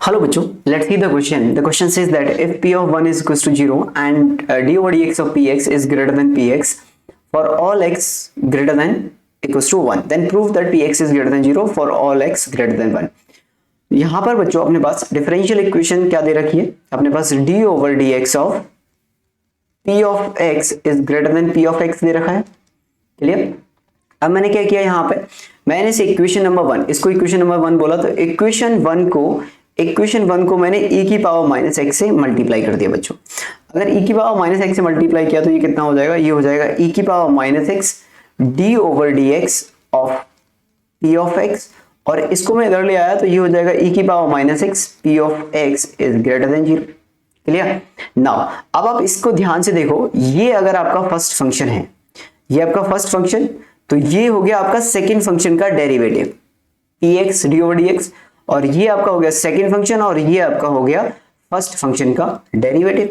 Hello बच्चों, let's see the question. The question says that if p of 1 is equals to 0 and d over dx of px is greater than px for all x greater than equals to 1, then prove that px is greater than 0 for all x greater than 1. यहाँ पर बच्चों अपने पास differential equation क्या दे रखी है, अपने पास d over dx of p of x is greater than p of x दे रखा है. क्लियर? अब मैंने क्या किया यहाँ पे, मैंने इसे इक्वेशन नंबर 1, इसको इक्वेशन नंबर 1 बोला, तो इक्वेशन 1 को मैंने e की पावर माइनस एक्स से मल्टीप्लाई कर दिया बच्चों. अगर e की पावर माइनस एक्स से मल्टीप्लाई किया तो ये कितना हो जाएगा, ये हो जाएगा e की power minus x D over d x of p of x, और इसको मैं इधर ले आया तो ये हो जाएगा e की power minus x p of x is greater than 0. Clear? Now अब आप इसको ध्यान से देखो, ये अगर आपका फर्स्ट फंक्शन है, ये आपका फर्स्ट फंक्शन, तो ये हो गया आपका सेकंड फंक्शन का derivative px D over dx, और ये आपका हो गया सेकंड फंक्शन, और ये आपका हो गया फर्स्ट फंक्शन का डेरिवेटिव.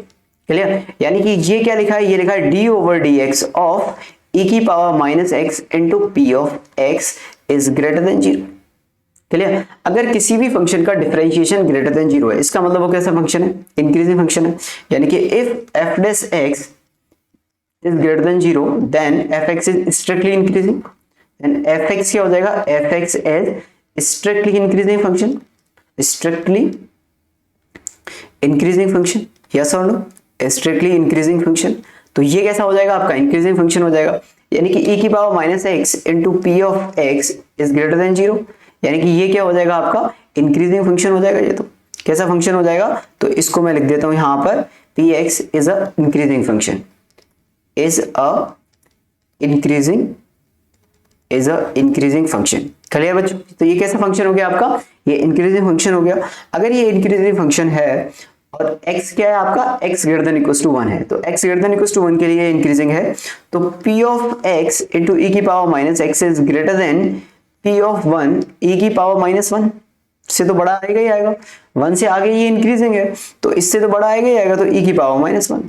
क्लियर? यानी कि ये क्या लिखा है, ये लिखा है d over d x of e की power minus x into p of x is greater than 0. Clear? अगर किसी भी फंक्शन का डिफरेंशिएशन ग्रेटर देन 0 है, इसका मतलब वो कैसा फंक्शन है, इंक्रीजिंग फंक्शन है. यानी कि if F dash X is greater than 0 then F X is strictly increasing. Then F X क्या हो जाएगा, F X is strictly increasing function, strictly increasing function, yes or no, strictly increasing function. तो ये कैसा हो जाएगा, आपका increasing function हो जाएगा. यानी कि e की power minus x into p of x is greater than 0. यानी कि ये क्या हो जाएगा, आपका इंक्रीजिंग फंक्शन हो जाएगा. ये तो कैसा फंक्शन हो जाएगा, तो इसको मैं लिख देता हूं यहाँ पर, P x is a increasing function, is a increasing function. Clear बच्चों? तो ये कैसा फंक्शन हो गया आपका, ये इंक्रीजिंग फंक्शन हो गया. अगर ये इंक्रीजिंग फंक्शन है और x क्या है आपका, x greater than equals to 1 है, तो x greater than equals to 1 के लिए इंक्रीजिंग है, तो p of x into e की power minus X is greater than p of 1 e की पावर माइनस 1. से तो बड़ा आएगा ही आएगा, 1 से आगे ये इंक्रीजिंग है तो इससे तो बड़ा आएगा ही आएगा, तो e की पावर माइनस 1.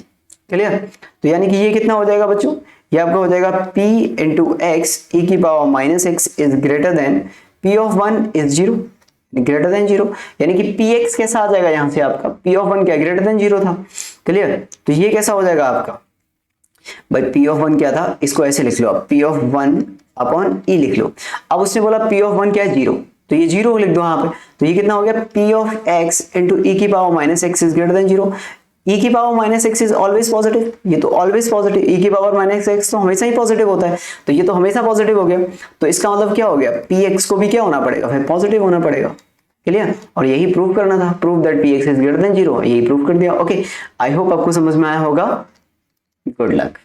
क्लियर? तो यानी कि ये कितना हो जाएगा बच्चों, ये आपका हो जाएगा p इंटू एक्स ई की power minus X is greater than p of 1 is 0, greater than 0. यानी कि px कैसा आ जाएगा, यहां से आपका p ऑफ 1 क्या ग्रेटर देन 0 था. क्लियर? तो ये कैसा हो जाएगा आपका, भाई p ऑफ 1 क्या था, इसको ऐसे लिख लो आप, p ऑफ 1 अपॉन e लिख लो. अब उसने बोला p ऑफ 1 क्या है 0, तो ये 0 लिख दो यहाँ पे. तो ये कितना हो गया, p of x into e की power minus X is greater than 0. e की power minus X is always positive, ये तो ऑलवेज पॉजिटिव, e की पावर माइनस एक्स तो हमेशा ही पॉजिटिव होता है, तो ये तो हमेशा पॉजिटिव हो गया. तो इसका मतलब क्या हो गया, px को भी क्या होना पड़ेगा, फिर पॉजिटिव होना पड़ेगा. क्लियर? और यही प्रूव करना था, prove that px is greater than 0, यही प्रूव कर दिया. ओके, आई होप आपको समझ में आया होगा. Good luck.